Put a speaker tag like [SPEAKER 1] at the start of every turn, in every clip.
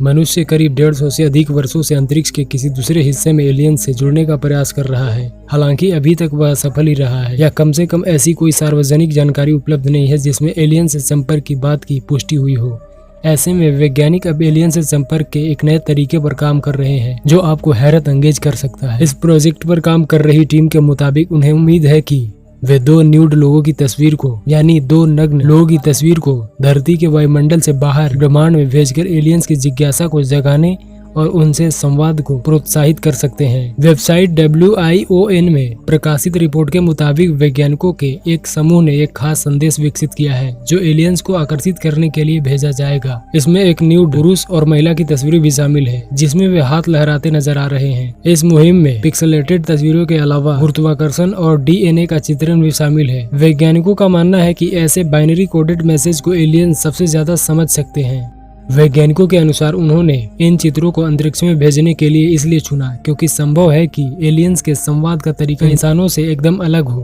[SPEAKER 1] मनुष्य करीब 150 से अधिक वर्षों से अंतरिक्ष के किसी दूसरे हिस्से में एलियन से जुड़ने का प्रयास कर रहा है। हालांकि अभी तक वह सफल ही रहा है, या कम से कम ऐसी कोई सार्वजनिक जानकारी उपलब्ध नहीं है जिसमें एलियन से संपर्क की बात की पुष्टि हुई हो। ऐसे में वैज्ञानिक अब एलियन से संपर्क के एक नए तरीके पर काम कर रहे हैं जो आपको हैरत अंगेज कर सकता है। इस प्रोजेक्ट पर काम कर रही टीम के मुताबिक उन्हें उम्मीद है कि वे 2 न्यूड लोगों की तस्वीर को, यानी 2 नग्न लोगों की तस्वीर को धरती के वायुमंडल से बाहर ब्रह्मांड में भेजकर एलियंस की जिज्ञासा को जगाने और उनसे संवाद को प्रोत्साहित कर सकते हैं। वेबसाइट WION में प्रकाशित रिपोर्ट के मुताबिक वैज्ञानिकों के एक समूह ने एक खास संदेश विकसित किया है जो एलियंस को आकर्षित करने के लिए भेजा जाएगा। इसमें एक न्यूड पुरुष और महिला की तस्वीर भी शामिल है जिसमें वे हाथ लहराते नजर आ रहे हैं। इस मुहिम में पिक्सेलेटेड तस्वीरों के अलावा गुरुत्वाकर्षण और DNA का चित्रण भी शामिल है। वैज्ञानिकों का मानना है कि ऐसे बाइनरी कोडेड मैसेज को एलियंस सबसे ज्यादा समझ सकते हैं। वैज्ञानिकों के अनुसार उन्होंने इन चित्रों को अंतरिक्ष में भेजने के लिए इसलिए चुना क्योंकि संभव है कि एलियंस के संवाद का तरीका इंसानों से एकदम अलग हो।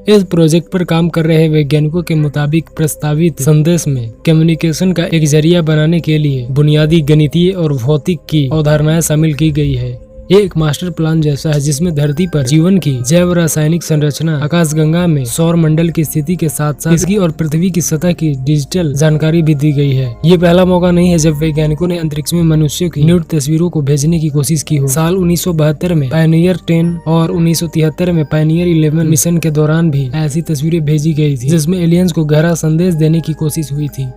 [SPEAKER 1] इस प्रोजेक्ट पर काम कर रहे वैज्ञानिकों के मुताबिक प्रस्तावित संदेश में कम्युनिकेशन का एक जरिया बनाने के लिए बुनियादी गणितीय और भौतिक की अवधारणाएं शामिल की गई है। ये एक मास्टर प्लान जैसा है जिसमें धरती पर जीवन की जैव रासायनिक संरचना, आकाशगंगा में सौर मंडल की स्थिति के साथ साथ इसकी और पृथ्वी की सतह की डिजिटल जानकारी भी दी गई है। ये पहला मौका नहीं है जब वैज्ञानिकों ने अंतरिक्ष में मनुष्यों की न्यूड तस्वीरों को भेजने की कोशिश की हो। साल 1972 में पायनियर 10 और 1973 में पायनियर 11 मिशन के दौरान भी ऐसी तस्वीरें भेजी गई थी जिसमें एलियंस को गहरा संदेश देने की कोशिश हुई थी।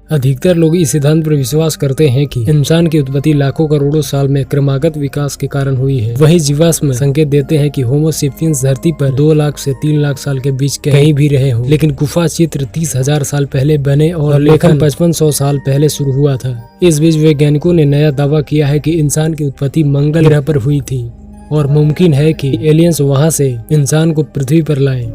[SPEAKER 1] अधिकतर लोग इस सिद्धांत पर विश्वास करते हैं कि इंसान की उत्पत्ति लाखों करोड़ों साल में क्रमागत विकास के कारण हुई है। वहीं जीवाश्म संकेत देते हैं कि होमो सेपियंस धरती पर 2 लाख से 3 लाख साल के बीच कहीं भी रहे हों, लेकिन गुफा चित्र 30,000 साल पहले बने और लेखन 5500 साल पहले शुरू हुआ था। इस बीच वैज्ञानिकों ने नया दावा किया है कि इंसान की उत्पत्ति मंगल ग्रह पर हुई थी और मुमकिन है कि एलियंस वहां से इंसान को पृथ्वी पर लाए।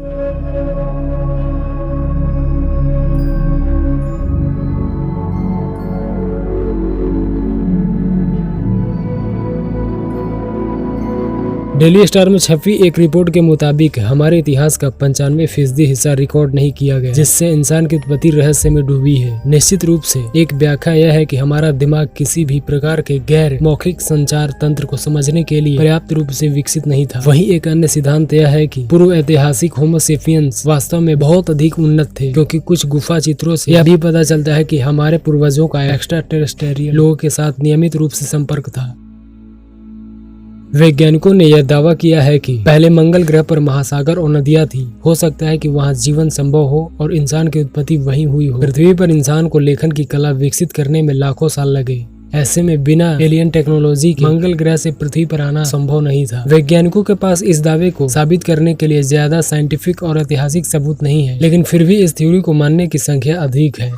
[SPEAKER 1] डेली स्टार में छपी एक रिपोर्ट के मुताबिक हमारे इतिहास का 95% हिस्सा रिकॉर्ड नहीं किया गया, जिससे इंसान की उत्पत्ति रहस्य में डूबी है। निश्चित रूप से एक व्याख्या यह है कि हमारा दिमाग किसी भी प्रकार के गैर मौखिक संचार तंत्र को समझने के लिए पर्याप्त रूप से विकसित नहीं था। वहीं एक अन्य सिद्धांत यह है कि पूर्व ऐतिहासिक होमो सेपियंस वास्तव में बहुत अधिक उन्नत थे, क्योंकि कुछ गुफा चित्रों से यह भी पता चलता है कि हमारे पूर्वजों का एक्स्ट्रा टेरेस्ट्रियल लोगों के साथ नियमित रूप से संपर्क था। वैज्ञानिकों ने यह दावा किया है कि पहले मंगल ग्रह पर महासागर और नदियां थी। हो सकता है कि वहां जीवन संभव हो और इंसान की उत्पत्ति वहीं हुई हो। पृथ्वी पर इंसान को लेखन की कला विकसित करने में लाखों साल लगे। ऐसे में बिना एलियन टेक्नोलॉजी के मंगल ग्रह से पृथ्वी पर आना संभव नहीं था। वैज्ञानिकों के पास इस दावे को साबित करने के लिए ज्यादा साइंटिफिक और ऐतिहासिक सबूत नहीं है, लेकिन फिर भी इस थ्योरी को मानने की संख्या अधिक है।